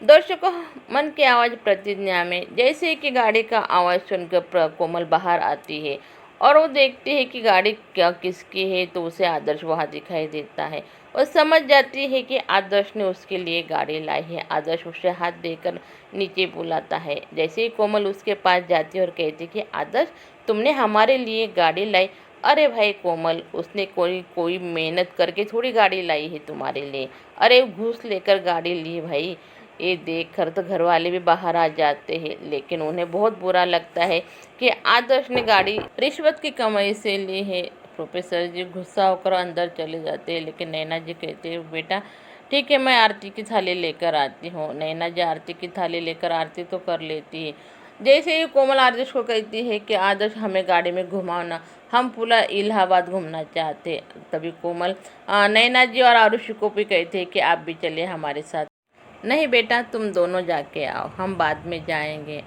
दर्शकों, मन की आवाज़ प्रतिज्ञा में जैसे ही कि गाड़ी का आवाज़ सुनकर कोमल बाहर आती है और वो देखती है कि गाड़ी क्या किसकी है, तो उसे आदर्श वहाँ दिखाई देता है। वो समझ जाती है कि आदर्श ने उसके लिए गाड़ी लाई है। आदर्श उसे हाथ देकर नीचे बुलाता है। जैसे ही कोमल उसके पास जाती है और कहती है कि आदर्श, तुमने हमारे लिए गाड़ी लाई। अरे भाई कोमल, उसने कोई कोई मेहनत करके थोड़ी गाड़ी लाई है तुम्हारे लिए। अरे घूस लेकर गाड़ी ली भाई। ये देखकर तो घर वाले भी बाहर आ जाते हैं, लेकिन उन्हें बहुत बुरा लगता है कि आदर्श ने गाड़ी रिश्वत की कमाई से ली है। प्रोफेसर जी गुस्सा होकर अंदर चले जाते हैं, लेकिन नैना जी कहते हैं बेटा ठीक है, मैं आरती की थाली लेकर आती हूँ। नैना जी आरती की थाली लेकर आरती तो कर लेती है। जैसे ही कोमल आदर्श को कहती है कि आदर्श हमें गाड़ी में घुमाओ ना, हम पूरा इलाहाबाद घूमना चाहते हैं। तभी कोमल नैना जी और आरुषि को भी कहते हैं कि आप भी चलिए हमारे साथ। नहीं बेटा, तुम दोनों जाके आओ, हम बाद में जाएंगे।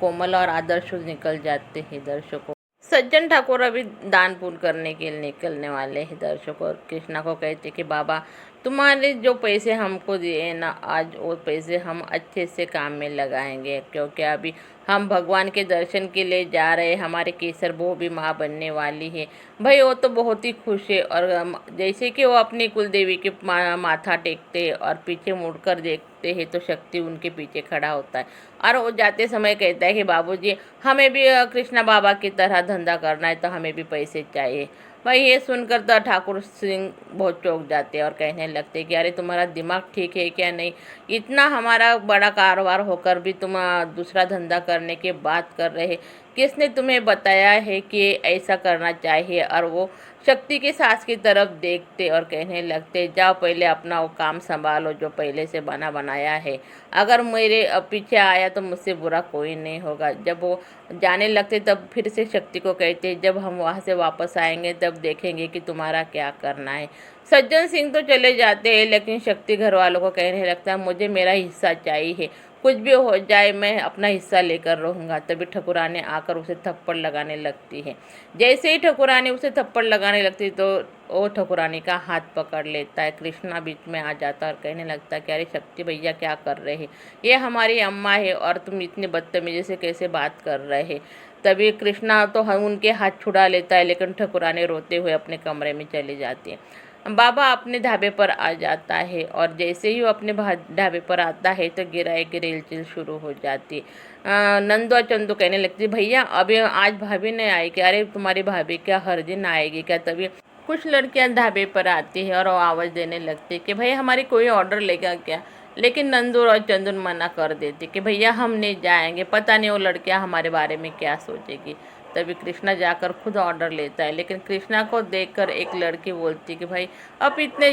कोमल और आदर्श निकल जाते हैं। दर्शकों, सज्जन ठाकुर अभी दान पुण्य करने के लिए निकलने वाले हैं। दर्शकों, और कृष्णा को कहते कि बाबा, तुम्हारे जो पैसे हमको दिए ना आज, वो पैसे हम अच्छे से काम में लगाएंगे, क्योंकि अभी हम भगवान के दर्शन के लिए जा रहे हैं। हमारे केसर बहू भी माँ बनने वाली है। भाई वो तो बहुत ही खुश है। और जैसे कि वो अपनी कुल देवी के माथा टेकते हैं और पीछे मुड़कर देखते हैं, तो शक्ति उनके पीछे खड़ा होता है और वो जाते समय कहता है कि बाबूजी, हमें भी कृष्णा बाबा की तरह धंधा करना है, तो हमें भी पैसे चाहिए। भाई ये सुनकर तो ठाकुर सिंह बहुत चौंक जाते हैं और कहने लगते कि अरे तुम्हारा दिमाग ठीक है क्या? नहीं, इतना हमारा बड़ा कारोबार होकर भी तुम दूसरा धंधा करने की बात कर रहे। किसने तुम्हें बताया है कि ऐसा करना चाहिए? और वो शक्ति के सास की तरफ देखते और कहने लगते, जाओ पहले अपना वो काम संभालो जो पहले से बना बनाया है। अगर मेरे पीछे आया तो मुझसे बुरा कोई नहीं होगा। जब वो जाने लगते तब फिर से शक्ति को कहते, जब हम वहाँ से वापस आएंगे तब देखेंगे कि तुम्हारा क्या करना है। सज्जन सिंह तो चले जाते हैं, लेकिन शक्ति घर वालों को कहने लगता है, मुझे मेरा हिस्सा चाहिए, कुछ भी हो जाए मैं अपना हिस्सा लेकर रहूँगा। तभी ठकुरानी आकर उसे थप्पड़ लगाने लगती है। जैसे ही ठकुरानी उसे थप्पड़ लगाने लगती तो वो ठकुरानी का हाथ पकड़ लेता है। कृष्णा बीच में आ जाता है और कहने लगता है कि अरे शक्ति भैया क्या कर रहे हैं? ये हमारी अम्मा है और तुम इतनी बदतमीजी से कैसे बात कर रहे हैं? तभी कृष्णा तो हम उनके हाथ छुड़ा लेता है, लेकिन ठकुरानी रोते हुए अपने कमरे में चली जाती है। बाबा अपने ढाबे पर आ जाता है और जैसे ही वो अपने ढाबे पर आता है तो गिराए की रेलचल शुरू हो जाती है। नंदू और चंदू कहने लगती, भैया अभी आज भाभी नहीं आएगी। अरे तुम्हारी भाभी क्या हर दिन आएगी क्या? तभी कुछ लड़कियां ढाबे पर आती है और वो आवाज़ देने लगती कि भाई हमारी कोई ऑर्डर लेगा क्या? लेकिन नंदू और चंदू मना कर देती कि भैया हम नहीं जाएंगे, पता नहीं वो लड़कियां हमारे बारे में क्या सोचेगी। तभी कृष्णा जाकर खुद ऑर्डर लेता है, लेकिन कृष्णा को देखकर एक लड़की बोलती कि भाई आप इतने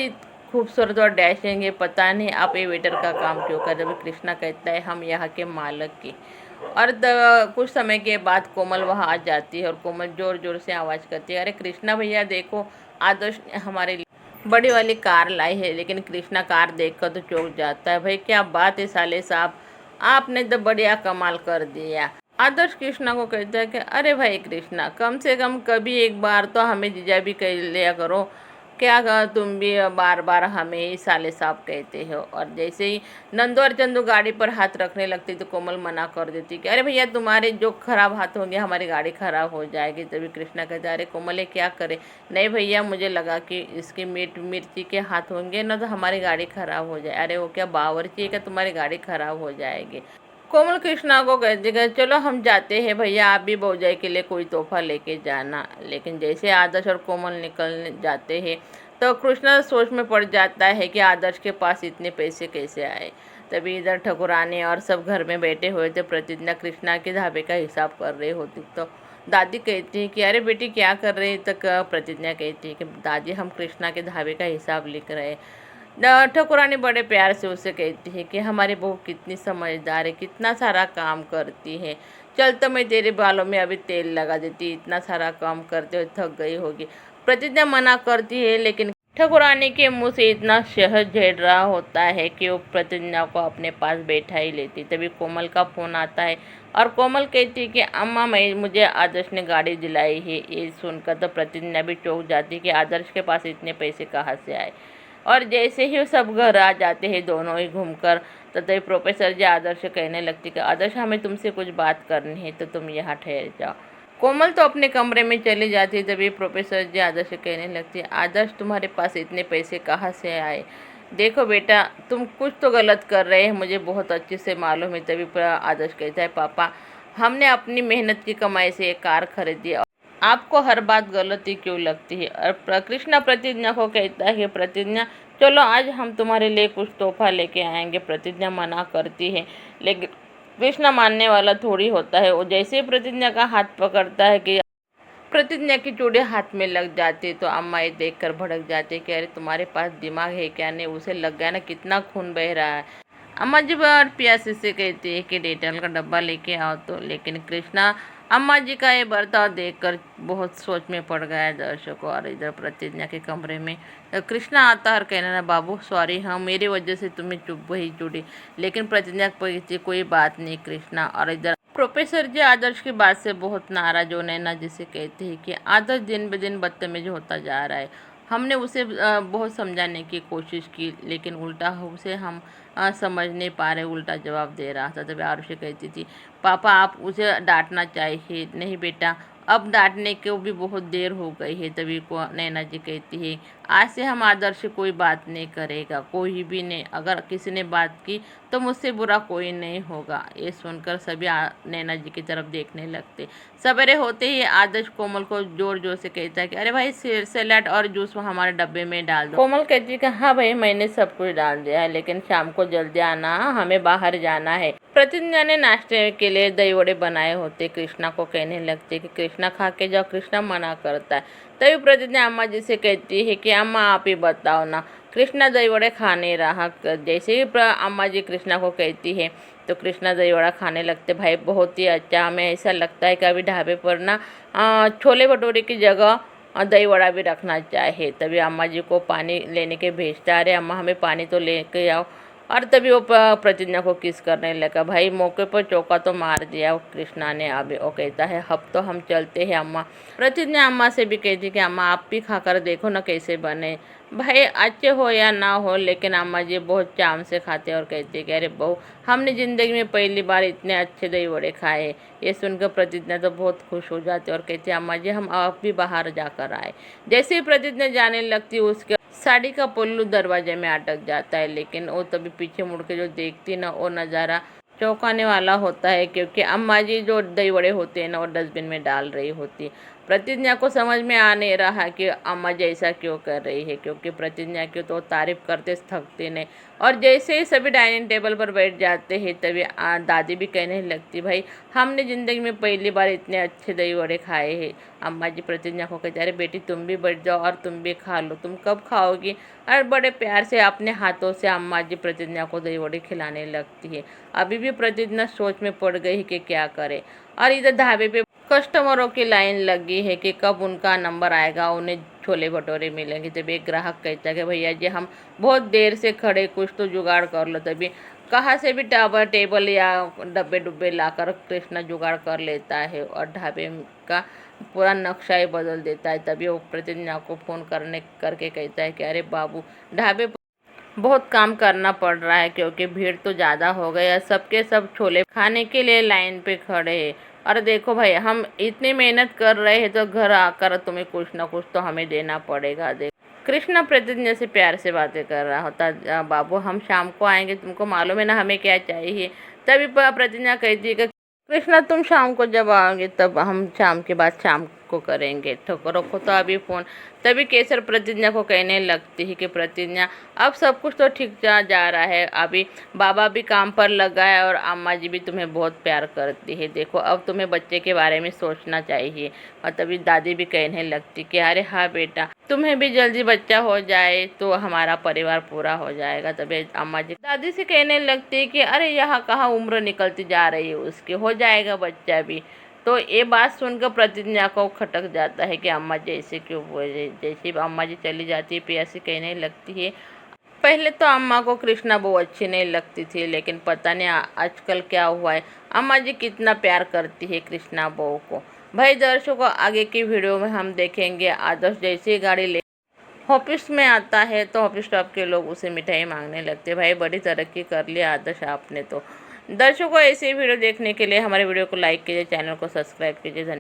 खूबसूरत और डैशिंग है, पता नहीं आप ये वेटर का काम क्यों कर रहे हो? कृष्णा कहता है हम यहाँ के मालिक की। और कुछ समय के बाद कोमल वहाँ आ जाती है और कोमल जोर जोर से आवाज़ करती है, अरे कृष्णा भैया देखो, आदर्श ने हमारे लिए बड़ी वाली कार लाई है। लेकिन कृष्णा कार देखकर तो चौंक जाता है, भाई क्या बात है साले साहब, आपने तो बढ़िया कमाल कर दिया। आदर्श कृष्णा को कहता है कि अरे भाई कृष्णा, कम से कम कभी एक बार तो हमें जीजा भी कह लिया करो, क्या तुम भी बार बार हमें ही साले साहब कहते हो। और जैसे ही नंदू और चंदू गाड़ी पर हाथ रखने लगती तो कोमल मना कर देती कि अरे भैया तुम्हारे जो खराब हाथ होंगे हमारी गाड़ी खराब हो जाएगी। तभी कृष्णा कहता है, अरे कोमल ये क्या करे? नहीं भैया, मुझे लगा कि इसके मिर्ची के हाथ होंगे ना तो हमारी गाड़ी खराब हो जाए। अरे वो क्या बावर्ची है क्या तुम्हारी गाड़ी खराब हो जाएगी? कोमल कृष्णा को कहती है, चलो हम जाते हैं भैया, आप भी भौजाई के लिए कोई तोहफा लेके जाना। लेकिन जैसे आदर्श और कोमल निकल जाते हैं तो कृष्णा सोच में पड़ जाता है कि आदर्श के पास इतने पैसे कैसे आए। तभी इधर ठकुरानी और सब घर में बैठे हुए थे। प्रतिज्ञा कृष्णा के ढाबे का हिसाब कर रही होती तो दादी कहती है कि अरे बेटी क्या कर रही है? तक प्रतिज्ञा कहती है कि दादी हम कृष्णा के ढाबे का हिसाब लिख रहे हैं। ठकुरानी बड़े प्यार से उसे कहती है कि हमारी बहू कितनी समझदार है, कितना सारा काम करती है। चल तो मैं तेरे बालों में अभी तेल लगा देती, इतना सारा काम करते हुए थक गई होगी। प्रतिज्ञा मना करती है, लेकिन ठकुरानी के मुंह से इतना शहद झड़ रहा होता है कि वो प्रतिज्ञा को अपने पास बैठा ही लेती। तभी कोमल का फ़ोन आता है और कोमल कहती है कि अम्मा मुझे आदर्श ने गाड़ी दिलाई है। ये सुनकर तो प्रतिज्ञा भी चौंक जाती है कि आदर्श के पास इतने पैसे कहाँ से आए। और जैसे ही वो सब घर आ जाते हैं दोनों ही घूमकर, तो तभी प्रोफेसर जी आदर्श कहने लगती कि आदर्श हमें तुमसे कुछ बात करनी है तो तुम यहाँ ठहर जाओ। कोमल तो अपने कमरे में चली जाती है, तभी प्रोफेसर जी आदर्श से कहने लगती है आदर्श तुम्हारे पास इतने पैसे कहाँ से आए? देखो बेटा तुम कुछ तो गलत कर रहे हैं, मुझे बहुत अच्छे से मालूम है। तभी आदर्श कहता है पापा हमने अपनी मेहनत की कमाई से एक कार खरीदी, आपको हर बात गलत ही क्यों लगती है? और कृष्णा प्रतिज्ञा को कहता है कि प्रतिज्ञा चलो आज हम तुम्हारे लिए कुछ तोहफा लेके आएंगे। प्रतिज्ञा मना करती है, लेकिन कृष्णा मानने वाला थोड़ी होता है। वो जैसे ही प्रतिज्ञा का हाथ पकड़ता है कि प्रतिज्ञा की चूड़ियाँ हाथ में लग जाती है, तो अम्मा ये देखकर भड़क जाती है कि अरे तुम्हारे पास दिमाग है क्या? नहीं, उसे लग गया ना, कितना खून बह रहा है। अम्मा जी बार पियासी से कहती है कि डेटॉल का डब्बा लेके आओ, तो लेकिन कृष्णा अम्मा जी का ये बर्ताव देखकर बहुत सोच में पड़ गया है दर्शकों। और इधर प्रतिज्ञा के कमरे में कृष्णा आता है और कहना ना बाबू सॉरी, हाँ मेरी वजह से तुम्हें चुप वही चुड़ी, लेकिन प्रतिज्ञा कहती कोई बात नहीं कृष्णा। और इधर प्रोफेसर जी आदर्श की बात से बहुत नाराज हो नैना जिसे कहते हैं कि आदर्श दिन ब दिन बदतमीज होता जा रहा है। हमने उसे बहुत समझाने की कोशिश की, लेकिन उल्टा उसे हम समझ नहीं पा रहे, उल्टा जवाब दे रहा था। तभी आरुषि कहती थी पापा आप उसे डांटना चाहिए। नहीं बेटा अब डांटने को भी बहुत देर हो गई है। तभी को नैना जी कहती है आज से हम आदर्श से कोई बात नहीं करेगा, कोई भी नहीं। अगर किसी ने बात की तो मुझसे बुरा कोई नहीं होगा। ये सुनकर सभी नैना जी की तरफ देखने लगते। सवेरे होते ही आदर्श कोमल को जोर जोर से कहता है कि अरे भाई सैलेड और जूस हमारे डब्बे में डाल दो। कोमल कहती है कि हाँ भाई मैंने सब कुछ डाल दिया है, लेकिन शाम को जल्दी आना, हमें बाहर जाना है। प्रतिज्ञा ने नाश्ते के लिए दही वड़े बनाए होते, कृष्णा को कहने लगते कि कृष्णा खा के जाओ। कृष्णा मना करता है। तभी प्रतिज्ञा अम्मा जी से कहती है कि अम्मा आप ही बताओ ना, कृष्णा दही वड़े खा नहीं रहा। जैसे ही अम्मा जी कृष्णा को कहती है तो कृष्णा दही वड़ा खाने लगते। भाई बहुत ही अच्छा, हमें ऐसा लगता है कि अभी ढाबे पर ना छोले भटूरे की जगह दही वड़ा भी रखना चाहिए। तभी अम्मा जी को पानी लेने के भेजता, अरे अम्मा हमें पानी तो लेके आओ। और तभी वो प्रतिज्ञा को किस करने लगा। भाई मौके पर चौका तो मार दिया कृष्णा ने। अभी वो कहता है अब तो हम चलते हैं अम्मा। प्रतिज्ञा अम्मा से भी कहती कि अम्मा आप भी खाकर देखो ना कैसे बने, भाई अच्छे हो या ना हो, लेकिन अम्मा जी बहुत चाम से खाते और कहते कि अरे बहू हमने ज़िंदगी में पहली बार इतने अच्छे दही वड़े खाए। ये सुनकर प्रतिज्ञा तो बहुत खुश हो जाती और कहती अम्मा जी हम आप भी बाहर जाकर आए। जैसे ही प्रतिज्ञा जाने लगती उसके साड़ी का पल्लू दरवाजे में अटक जाता है, लेकिन वो तभी पीछे मुड़ के जो देखती ना वो नज़ारा चौंकाने वाला होता है, क्योंकि अम्मा जी जो दही वड़े होते हैं ना वो डस्टबिन में डाल रही होती। प्रतिज्ञा को समझ में आ नहीं रहा कि अम्मा जी ऐसा क्यों कर रही है, क्योंकि प्रतिज्ञा की तो तारीफ करते थकते नहीं। और जैसे ही सभी डाइनिंग टेबल पर बैठ जाते हैं तभी दादी भी कहने लगती भाई हमने ज़िंदगी में पहली बार इतने अच्छे दही वड़े खाए हैं। अम्मा जी प्रतिज्ञा को कहते अरे बेटी तुम भी बैठ जाओ और तुम भी खा लो, तुम कब खाओगी? और बड़े प्यार से अपने हाथों से अम्मा जी प्रतिज्ञा को दही वड़े खिलाने लगती है। अभी भी प्रतिज्ञा सोच में पड़ गई कि क्या करे। और इधर ढाबे पे कस्टमरों की लाइन लगी है कि कब उनका नंबर आएगा, उन्हें छोले भटूरे मिलेंगे। तब एक ग्राहक कहता है कि भैया जी हम बहुत देर से खड़े, कुछ तो जुगाड़ कर लो। तभी कहाँ से भी टेबल या डब्बे डुब्बे लाकर कृष्णा जुगाड़ कर लेता है और ढाबे का पूरा नक्शा ही बदल देता है। तभी वो प्रतिज्ञा को फ़ोन करके कहता है कि अरे बाबू ढाबे बहुत काम करना पड़ रहा है, क्योंकि भीड़ तो ज़्यादा हो गई है, सबके सब छोले खाने के लिए लाइन पे खड़े हैं। और देखो भाई हम इतनी मेहनत कर रहे हैं तो घर आकर तुम्हें कुछ ना कुछ तो हमें देना पड़ेगा। देख कृष्णा प्रतिज्ञा से प्यार से बातें कर रहा होता, बाबू हम शाम को आएंगे, तुमको मालूम है ना हमें क्या चाहिए। तभी प्रतिज्ञा कहती है कि कृष्णा तुम शाम को जब आओगे तब हम शाम के बाद शाम को करेंगे, ठोकर रखो तो अभी फ़ोन। तभी केसर प्रतिज्ञा को कहने लगती है कि प्रतिज्ञा अब सब कुछ तो ठीक जा रहा है, अभी बाबा भी काम पर लगा है और अम्मा जी भी तुम्हें बहुत प्यार करती है, देखो अब तुम्हें बच्चे के बारे में सोचना चाहिए। और तभी दादी भी कहने लगती कि अरे हाँ बेटा तुम्हें भी जल्दी बच्चा हो जाए तो हमारा परिवार पूरा हो जाएगा। तभी अम्मा जी दादी से कहने लगती है कि अरे यहाँ कहाँ उम्र निकलती जा रही है उसकी, हो जाएगा बच्चा भी। तो ये बात सुनकर प्रतिज्ञा को खटक जाता है कि अम्मा जी ऐसे क्यों बोले। जैसे ही अम्मा जी चली जाती है पियासी कहने लगती है पहले तो अम्मा को कृष्णा बहुत अच्छी नहीं लगती थी, लेकिन पता नहीं आजकल क्या हुआ है, अम्मा जी कितना प्यार करती है कृष्णा बहू को। भाई दर्शकों आगे की वीडियो में हम देखेंगे आदर्श जैसे गाड़ी ले ऑफिस में आता है तो ऑफिस स्टाफ के लोग उसे मिठाई मांगने लगते। भाई बड़ी तरक्की कर लिया आदर्श आपने तो। दर्शकों, ऐसे वीडियो देखने के लिए हमारे वीडियो को लाइक कीजिए, चैनल को सब्सक्राइब कीजिए।